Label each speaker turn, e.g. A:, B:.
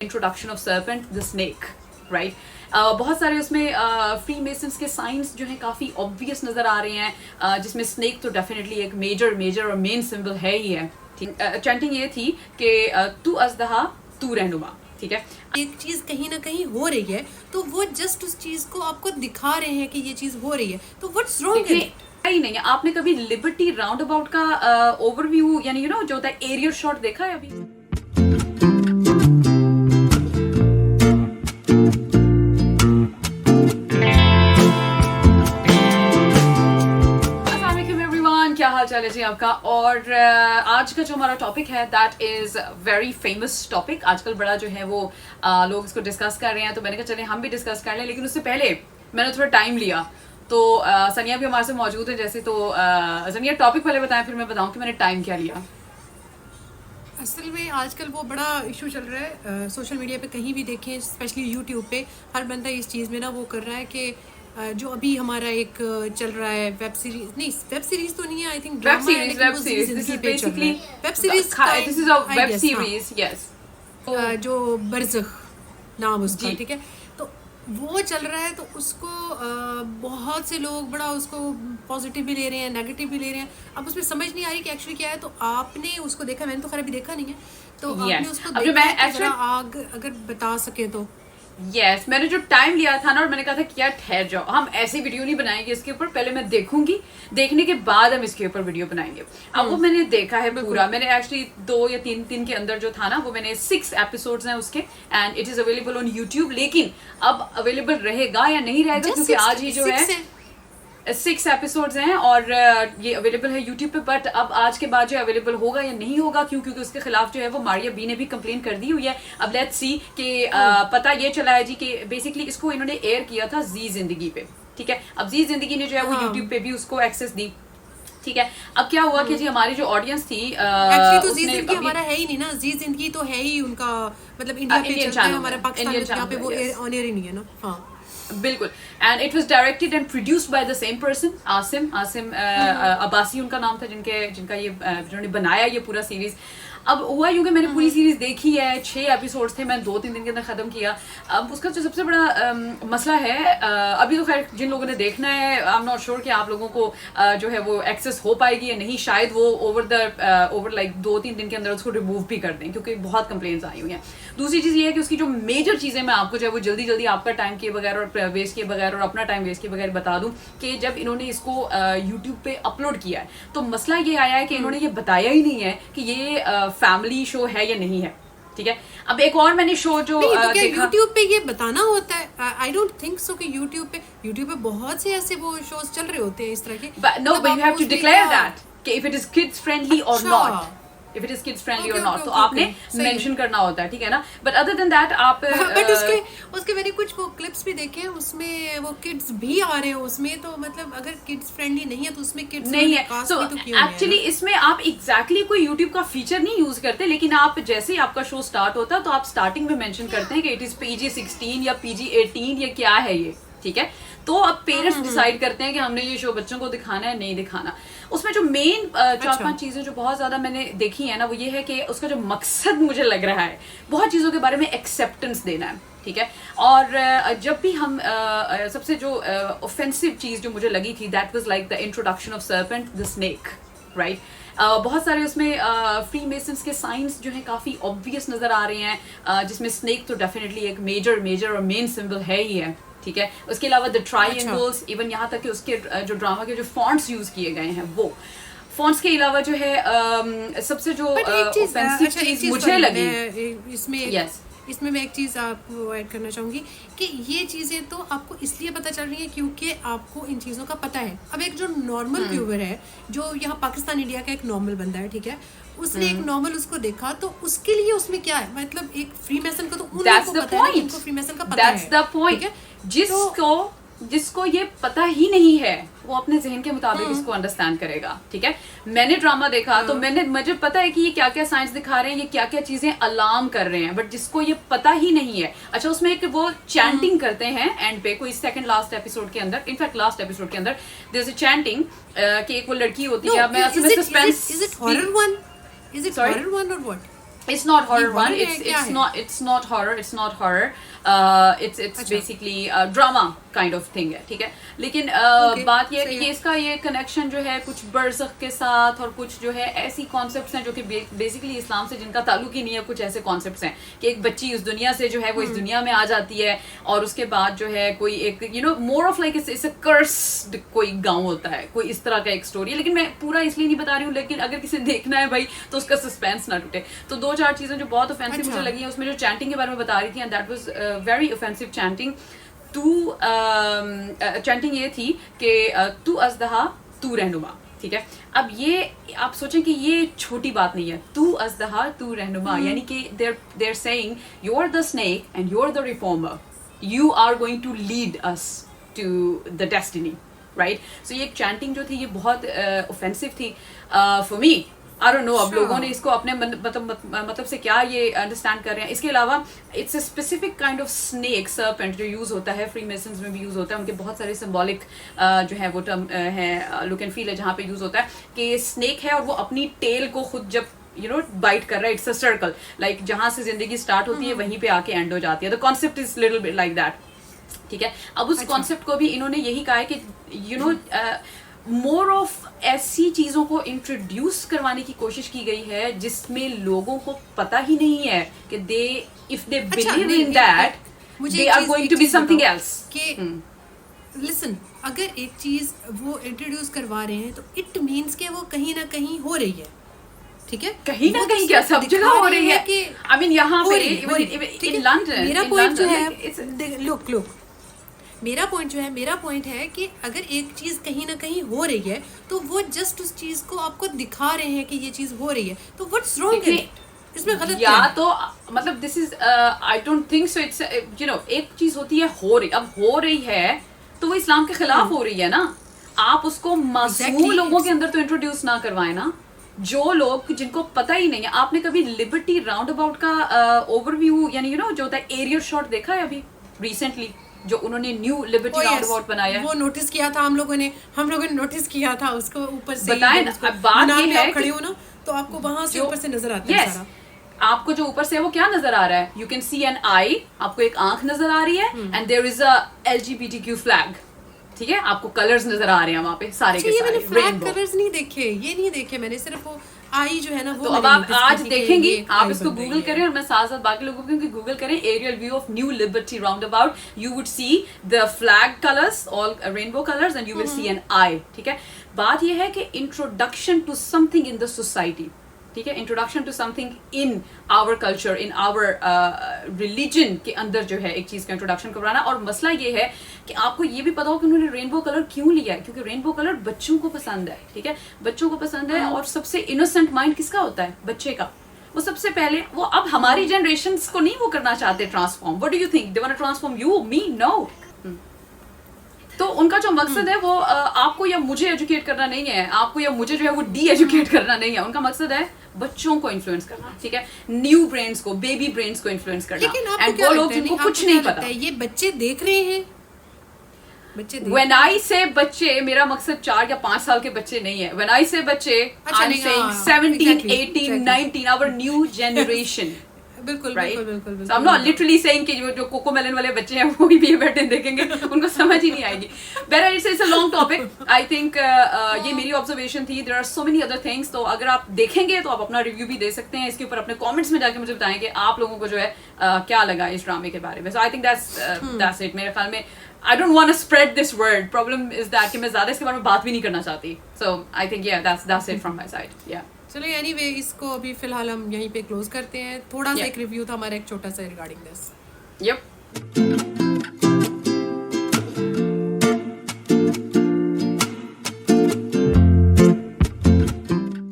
A: Introduction of serpent the snake, right. बहुत सारे उसमें फ्री मेसन्स के साइंस जो हैं काफ़ी ऑब्वियस नज़र आ रहे हैं, जिसमें स्नेक तो डेफिनेटली एक मेजर और मेन सिंबल है ही है। चैंटिंग ये थी कि तू अज़दहा तू रहनुमा, ठीक है।
B: एक चीज कहीं ना कहीं हो रही है तो वो जस्ट उस चीज को आपको दिखा रहे हैं कि ये चीज हो रही है, तो व्हाट्स रॉन्ग इन इट?
A: ही नहीं है। आपने कभी लिबर्टी राउंड अबाउट का ओवरव्यू यानी जो होता है एरियल शॉट देखा है अभी? क्या हाल चाल है जी आपका। और आज का जो हमारा टॉपिक है that is very famous topic. आजकल बड़ा जो है वो लोग इसको डिस्कस कर रहे हैं, तो मैंने कहा चले हम भी डिस्कस कर लें। लेकिन उससे पहले मैंने थोड़ा टाइम लिया, तो सनिया भी हमारे से मौजूद है जैसे। तो सनिया टॉपिक पहले बताएं, फिर मैं बताऊं कि मैंने टाइम क्या लिया।
B: असल में आजकल वो बड़ा इशू चल रहा है सोशल मीडिया पे, कहीं भी देखें, स्पेशली यूट्यूब पे हर बंदा इस चीज़ में ना वो कर रहा है कि जो अभी हमारा एक चल रहा है वेब सीरीज, नहीं वेब सीरीज तो नहीं है, I think
A: web series this is basically
B: web series,
A: this is a web series, yes,
B: जो बरज़ख नाम उसका, ठीक है। तो वो चल रहा है, तो उसको बहुत से लोग बड़ा उसको पॉजिटिव भी ले रहे हैं, नेगेटिव भी ले रहे हैं। अब उसमें समझ नहीं आ रही कि एक्चुअली क्या है। तो आपने उसको देखा, मैंने तो खैर अभी देखा नहीं है, तो आपने उसको देखा है, जरा आग अगर बता सके तो।
A: यस, मैंने जो टाइम लिया था ना, और मैंने कहा था कि यार ठहर जाओ, हम ऐसी वीडियो नहीं बनाएंगे इसके ऊपर, पहले मैं देखूंगी, देखने के बाद हम इसके ऊपर वीडियो बनाएंगे। अब वो मैंने देखा है पूरा। मैंने एक्चुअली 2 या 3 दिन के अंदर जो था ना, वो मैंने 6 एपिसोड्स हैं उसके, and it is available on YouTube. लेकिन अब अवेलेबल रहेगा या नहीं रहेगा, क्योंकि आज ही जो है 6 एपिसोड्स हैं और ये अवेलेबल है यूट्यूब पे। बट अब आज के बाद जो अवेलेबल होगा या नहीं होगा, क्योंकि उसके खिलाफ जो है वो मारिया बी ने भी कंप्लेन कर दी हुई है। अब लेट्स सी कि पता ये चला है जी कि बेसिकली इसको इन्होंने एयर किया था जी जिंदगी पे, ठीक है। अब जी जिंदगी ने जो है वो यूट्यूब पे भी उसको एक्सेस दी, ठीक है। अब क्या हुआ कि जी हमारी जो ऑडियंस थी,
B: एक्चुअली तो जी जिंदगी हमारा है ही नहीं ना, जी जिंदगी तो है ही उनका, मतलब इंडिया पे चलता है, हमारा पाकिस्तान में यहाँ पे वो ऑन एयर ही नहीं है ना। हाँ
A: बिल्कुल। And it was directed and produced by the same person, Asim Abbasi उनका नाम था, जिनका ये जिन्होंने बनाया ये पूरा सीरीज। अब हुआ यूं कि मैंने पूरी सीरीज देखी है, 6 एपिसोड्स थे, मैंने 2-3 दिन के अंदर खत्म किया। अब उसका जो सबसे बड़ा मसला है, अभी तो खैर जिन लोगों ने देखना है, आई एम नॉट श्योर कि आप लोगों को जो है वो एक्सेस हो पाएगी या नहीं। शायद वो ओवर लाइक 2-3 दिन के अंदर उसको रिमूव भी कर दें, क्योंकि बहुत कंप्लेंट्स आई हुई हैं। दूसरी चीज़ ये है कि उसकी जो मेजर चीज़ें मैं आपको जो है वो जल्दी आपका टाइम किए बगैर और वेस्ट किए बगैर और अपना टाइम वेस्ट किए बगैर बता दूं कि जब इन्होंने इसको यूट्यूब पे अपलोड किया है, तो मसला ये आया है कि इन्होंने ये बताया ही नहीं है कि ये फैमिली शो है या नहीं है, ठीक है। अब एक और मैंने शो जो
B: देखा, यूट्यूब पे ये बताना होता है। आई डोंट थिंक सो कि यूट्यूब पे बहुत से ऐसे वो शोज चल रहे होते हैं इस तरह के।
A: No, but you have to declare that कि if it is kids friendly और नॉट, if it is kids friendly और नॉट, तो आपने मेंशन करना होता है, ठीक है ना। बट अदर देन दैट आप
B: बट उसके मैंने कुछ वो क्लिप्स भी देखे हैं, उसमें वो किड्स भी आ रहे हैं उसमें, तो मतलब अगर किड्स फ्रेंडली नहीं है तो उसमें किड्स
A: नहीं है। तो एक्चुअली इसमें आप एग्जैक्टली कोई यूट्यूब का फीचर नहीं यूज करते, लेकिन आप जैसे ही आपका शो स्टार्ट होता है तो आप स्टार्टिंग में मेंशन करते हैं कि इट इज PG-16 या PG-18 या क्या है ये, ठीक है। तो अब पेरेंट्स डिसाइड करते हैं कि हमने ये शो बच्चों को दिखाना है नहीं दिखाना। उसमें जो मेन 4-5 चीजें जो बहुत ज्यादा मैंने देखी है ना, वो ये है कि उसका जो मकसद मुझे लग रहा है बहुत चीजों के बारे में एक्सेप्टेंस देना है, ठीक है। और जब भी हम सबसे जो ऑफेंसिव चीज जो मुझे लगी थी, that was like the introduction of serpent the snake, right. बहुत सारे उसमें फ्री मेसन्स के साइंस जो हैं काफ़ी ऑब्वियस नज़र आ रहे हैं, जिसमें स्नेक तो डेफिनेटली एक मेजर और मेन सिंबल है ही है, ठीक है। उसके अलावा द ट्रायंगल्स, इवन यहाँ तक कि उसके जो ड्रामा के जो फॉन्ट्स यूज़ किए गए हैं, वो फॉन्ट्स के अलावा जो है सबसे जो ऑफेंसिव चीज़ मुझे लगी
B: इसमें इसमें मैं एक चीज़ आपको ऐड करना चाहूँगी कि ये चीज़ें तो आपको इसलिए पता चल रही है क्योंकि आपको इन चीज़ों का पता है। अब एक जो नॉर्मल व्यूवर है, जो यहाँ पाकिस्तान इंडिया का एक नॉर्मल बंदा है, ठीक है, उसने एक नॉर्मल उसको देखा, तो उसके लिए उसमें क्या है, मतलब एक फ्री मैसन का तो उनको पता है, उनको फ्री मैसन का पता है।
A: That's the point. जिसको ये पता ही नहीं है वो अपने जहन के मुताबिक इसको अंडरस्टैंड करेगा, ठीक है। मैंने ड्रामा देखा तो मुझे पता है कि ये क्या क्या साइंस दिखा रहे हैं, ये क्या क्या चीजें अलार्म कर रहे हैं, बट जिसको ये पता ही नहीं है। अच्छा, उसमें एक वो चैंटिंग करते हैं एंड पे, कोई सेकंड लास्ट एपिसोड के अंदर, इनफैक्ट लास्ट एपिसोड के अंदर देयर इज अ चैंटिंग कि एक वो लड़की होती है। मैं
B: suspense, is it horror one और व्हाट?
A: It's not horror
B: ये
A: one.
B: horror है, क्या है?
A: It's not horror. It's not horror. It's
B: अच्छा।
A: basically drama kind of thing है, ठीक है. लेकिन
B: Okay,
A: बात ये है
B: सही
A: कि
B: है।
A: इसका ये कनेक्शन जो है कुछ बरज़ख के साथ और कुछ जो है ऐसी कॉन्सेप्ट्स हैं जो कि बेसिकली इस्लाम से जिनका ताल्लुक ही नहीं है. कुछ ऐसे कॉन्सेप्ट्स हैं कि एक बच्ची इस दुनिया से जो है वो इस दुनिया में आ जाती है और उसके बाद जो है कोई एक more of like it's a cursed कोई गाँव होता है, कोई इस तरह का एक स्टोरी है. लेकिन मैं पूरा इसलिए नहीं बता रही हूँ, लेकिन अगर किसी ने देखना है भाई तो उसका सस्पेंस ना टूटे. तो 2-4 चीजें जो बहुत ऑफेंसिव
B: अच्छा।
A: मुझे लगी हैं उसमें जो चैंटिंग के बारे में बता रही थी, and that was very offensive chanting. तू चैंटिंग ये थी कि तू अज़दहा तू रहनुमा, ठीक है. अब ये आप सोचें कि ये छोटी बात नहीं है. तू अज़दहा तू रहनुमा यानी कि they're saying you are the snake and you are the reformer, you are going to lead us to the destiny, right? So ये चैंटिंग जो थी ये बहुत ऑफेंसिव थी for me. I don't know अब
B: Sure.
A: लोगों ने इसको अपने मतलब से क्या ये अंडरस्टैंड कर रहे हैं. इसके अलावा it's a specific kind of snake serpent जो यूज होता है, फ्री मेसन्स में भी यूज होता है. उनके बहुत सारे सिंबॉलिक जो है वो टर्म है, लुक एंड फील है जहाँ पे यूज होता है कि स्नेक है और वो अपनी टेल को खुद जब बाइट कर रहा है, इट्स अ सर्कल लाइक जहाँ से जिंदगी स्टार्ट होती है वहीं पे आके एंड हो जाती है. The concept is little bit like that, ठीक है. अब उस
B: अच्छा।
A: कॉन्सेप्ट को भी इन्होंने यही कहा है कि मोर ऑफ ऐसी चीजों को इंट्रोड्यूस करवाने की कोशिश की गई है जिसमें लोगों को पता ही नहीं है कि दे इफ दे बिलीव
B: नहीं,
A: इन दैट
B: मुझे
A: दे
B: एक
A: आर
B: चीज-
A: गोइंग
B: एक
A: टू बी
B: चीज
A: समथिंग
B: बताओ
A: एल्स.
B: कि लिसन, अगर एक चीज वो इंट्रोड्यूस करवा रहे हैं तो इट मीन्स के वो कहीं ना कहीं हो रही है, ठीक है.
A: कहीं ना
B: वो तो
A: कहीं क्या
B: सिर्फ
A: सब
B: दिखा
A: जगह हो रही है.
B: कि
A: आई मीन यहाँ
B: हो
A: पे
B: रही है, हो रही है, ठीक
A: इन
B: है?
A: लंदन,
B: मेरा
A: in
B: पॉइंट जो
A: London,
B: है
A: it's-
B: लुक मेरा पॉइंट है कि अगर एक चीज कहीं ना कहीं हो रही है तो वो जस्ट उस चीज को आपको दिखा रहे हैं कि ये चीज हो रही है, तो व्हाट्स रॉन्ग इन इट? इसमें गलत क्या
A: या
B: है?
A: तो मतलब this is I don't think so. It's एक चीज होती है हो रही, अब हो रही है तो वो इस्लाम के खिलाफ हो रही है ना. आप उसको मासूम
B: Exactly.
A: लोगों के अंदर तो इंट्रोड्यूस ना करवाएं ना, जो लोग जिनको पता ही नहीं है. आपने कभी लिबर्टी राउंड अबाउट का ओवरव्यू यानी जो होता है एरियल शॉट देखा है अभी रिसेंटली जो उन्होंने new liberty
B: Oh,
A: round
B: yes.
A: About बनाया है?
B: वो नोटिस किया था हम लोगों ने नोटिस किया था उसको ऊपर से.
A: बताएं ना, अब बात
B: मीनार
A: ये
B: में
A: है
B: आप खड़े
A: कि
B: हो ना तो आपको वहां से
A: जो-
B: ऊपर से नजर आता है
A: Yes.
B: सारा.
A: आपको जो ऊपर से है वो क्या नजर आ रहा है? You can see an eye, आपको एक आंख नजर आ रही है and there is a LGBTQ flag, ठीक है. आपको कलर्स नजर आ रहे हैं वहां पे सारे
B: अच्छा,
A: के
B: ये मैंने
A: सारे
B: फ्लैग
A: रेनबो.
B: कलर्स नहीं देखे, ये नहीं देखे मैंने, सिर्फ वो आई जो है ना वो
A: तो अब
B: मैंने
A: आप
B: notice
A: आज
B: की थी कि
A: देखेंगी,
B: ये
A: आप
B: आई
A: इसको
B: बन रही
A: गूगल
B: है.
A: करें और मैं साथ साथ बाकी लोगों को गूगल करें aerial view of New Liberty roundabout. You would see the flag colours, all rainbow colours and you will see an eye, ठीक है. बात ये है कि introduction to something in the society, ठीक है. Introduction to something in our culture, in our religion के अंदर जो है एक चीज का इंट्रोडक्शन करवाना. और मसला ये है कि आपको ये भी पता हो कि उन्होंने रेनबो कलर क्यों लिया है, क्योंकि रेनबो कलर बच्चों को पसंद है, ठीक है. बच्चों को पसंद है और सबसे इनोसेंट माइंड किसका होता है? बच्चे का. वो सबसे पहले वो अब हमारी जनरेशन को नहीं वो करना चाहते transform. What do you think? They want to transform you, me? No. तो उनका जो मकसद है वो आपको या मुझे एजुकेट करना नहीं है, आपको या मुझे जो है वो डी एजुकेट करना नहीं है. उनका मकसद है बच्चों को इन्फ्लुएंस करना, ठीक है. न्यू ब्रेन्स को, बेबी ब्रेन्स को इन्फ्लुएंस करना.
B: लेकिन आपको
A: एंड
B: क्या
A: वो
B: लगता
A: लोग
B: है,
A: जिनको
B: आपको
A: कुछ
B: क्या
A: नहीं
B: लगता
A: पता.
B: है ये बच्चे देख रहे हैं? बच्चे देख
A: When I say बच्चे, मेरा मकसद 4 या 5 साल के बच्चे नहीं है. When I say बच्चे,
B: अच्छा,
A: I'm
B: नहीं,
A: saying
B: हाँ,
A: 17,
B: exactly,
A: 18,
B: exactly.
A: 19, our new generation.
B: बिल्कुल
A: Right?
B: बिल्कुल बिल्कुल
A: So I'm not literally saying कि जो कोको मेलन वाले बच्चे हैं वो भी बैठे देखेंगे उनको समझ ही नहीं आएगी. But it's a long topic. I think ये मेरी ऑब्जर्वेशन थी. There are so many other things. तो अगर आप देखेंगे तो आप अपना रिव्यू भी दे सकते हैं. इसके ऊपर अपने कमेंट्स में जाके मुझे बताएं कि आप लोगों को जो है क्या लगा इस ड्रामे के बारे में. So I think that's it. मेरे ख्याल में I don't want to spread this word. Problem is that कि मैं ज्यादा इसके बारे में बात भी नहीं करना चाहती. So I think yeah, that's it from my side. Yeah.
B: चलो एनीवे इसको अभी फिलहाल हम यहीं पे क्लोज करते हैं. थोड़ा सा
A: Yeah.
B: एक रिव्यू था हमारा एक छोटा सा रिगार्डिंग दिस.
A: Yep.